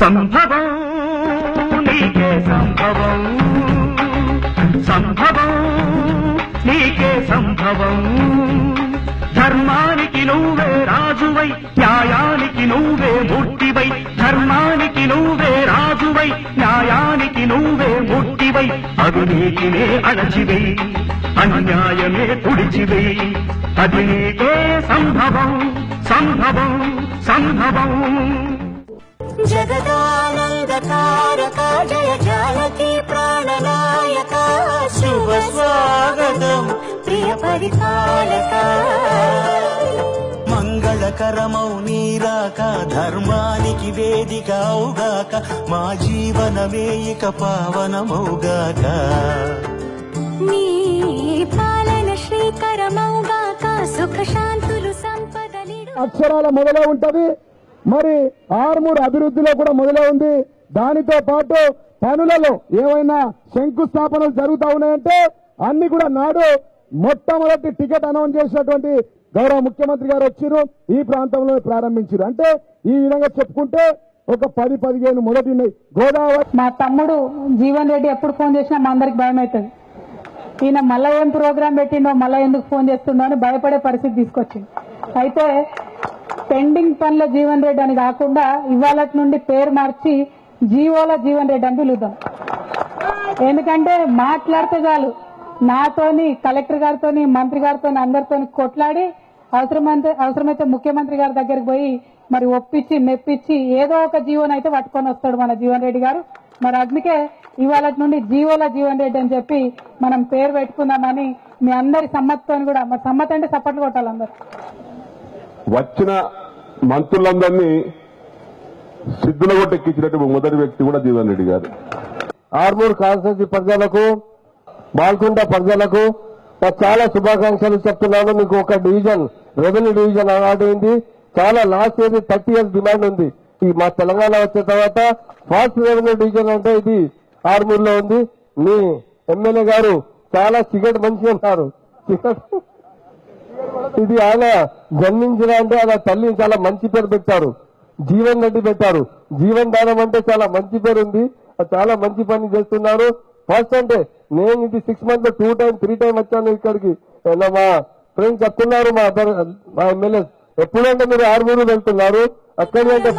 సంభవం నీకే సంభవం, సంభవం నీకే సంభవం. ధర్మానికి నువ్వే రాజువై, న్యాయానికి నువ్వే మూర్తివై. ధర్మానికి నువ్వే రాజువై, న్యాయానికి నువ్వే మూర్తివై. అవినీతినే అణచివై, అన్యాయమే తుడిచివై. అది నీకే సంభవం, సంభవం, సంభవం. జగదానందకారక జయ జానకి ప్రాణనాయక శుభ స్వాగతం ప్రియ పరిపాలక. మంగళకరమౌ నీరాక ధర్మానికి వేదిక అవుగాక మా జీవనమే ఇక పావనమౌగాక. నీ పాలన శ్రీకరమౌగాక సుఖ శాంతులు సంపదలి అక్షరాల మొదలే ఉంటది. మరి ఆర్మూర్ అభివృద్ధిలో కూడా మొదలే ఉంది. దానితో పాటు పనులలో ఏమైనా శంకుస్థాపనలు జరుగుతా ఉన్నాయంటే అన్ని కూడా నాడు మొట్టమొదటి టికెట్ అనౌన్స్ చేసినటువంటి గౌరవ ముఖ్యమంత్రి గారు వచ్చారు, ఈ ప్రాంతంలో ప్రారంభించారు. అంటే ఈ విధంగా చెప్పుకుంటే ఒక 10-15 మొదటి ఉన్నాయి. గోదావరి మా తమ్ముడు జీవన్ రెడ్డి ఎప్పుడు ఫోన్ చేసినా మా అందరికి భయం అవుతుంది. ఈయన మళ్ళా ఏం ప్రోగ్రాం పెట్టిండో, మళ్ళా ఎందుకు ఫోన్ చేస్తుండో అని భయపడే పరిస్థితి తీసుకొచ్చింది. అయితే పెండింగ్ పనుల జీవన్ రెడ్డి అని కాకుండా ఇవాళ నుండి పేరు మార్చి జీవోల జీవన్ రెడ్డి అని పిలుద్దాం. ఎందుకంటే మాట్లాడితే చాలు నాతోని, కలెక్టర్ గారితోని, మంత్రి గారితోని, అందరితోని కొట్లాడి అవసరమైతే ముఖ్యమంత్రి గారి దగ్గరికి పోయి మరి ఒప్పించి మెప్పించి ఏదో ఒక జీవోని అయితే పట్టుకొని వస్తాడు మన జీవన్ రెడ్డి గారు. మరి అందుకే ఇవాళ నుండి జీవోల జీవన్ రెడ్డి అని చెప్పి మనం పేరు పెట్టుకుందామని మీ అందరి సమ్మతితో కూడా, మరి సమ్మతి అంటే సపోర్ట్లు కొట్టాలి అందరు. వచ్చిన మంత్రులందరినీ సిద్ధుల కొట్టెక్కించినట్టు మొదటి వ్యక్తి కూడా జీవన్ రెడ్డి గారు. ఆర్మూర్ కాన్స్టిట్యూన్సీ ప్రజలకు, బాల్కొండ ప్రజలకు చాలా శుభాకాంక్షలు చెప్తున్నాను. మీకు ఒక డివిజన్, రెవెన్యూ డివిజన్ అవార్డు అయింది. చాలా లాస్ట్ ఇయర్ 30 years డిమాండ్ ఉంది. ఈ మా తెలంగాణ వచ్చిన తర్వాత ఫాస్ట్ రెవెన్యూ డివిజన్ అంటే ఇది ఆర్మూర్ లో ఉంది. మీ ఎమ్మెల్యే గారు చాలా సిగరెట్ మంచి అన్నారు. ఇది ఆయన జన్మించిన అంటే ఆయన తల్లి చాలా మంచి పేరు పెట్టారు, జీవన్ రెడ్డి పెట్టారు. జీవన్ దానం అంటే చాలా మంచి పేరు ఉంది. చాలా మంచి పని చేస్తున్నారు. ఫస్ట్ అంటే నేను ఇది 6 months 2 times 3 times వచ్చాను ఇక్కడికి. మా ఫ్రెండ్స్ చెప్తున్నారు, మా ఎమ్మెల్యే ఎప్పుడంటే మీరు ఆర్మూరు వెళ్తున్నారు, అక్కడి అంటే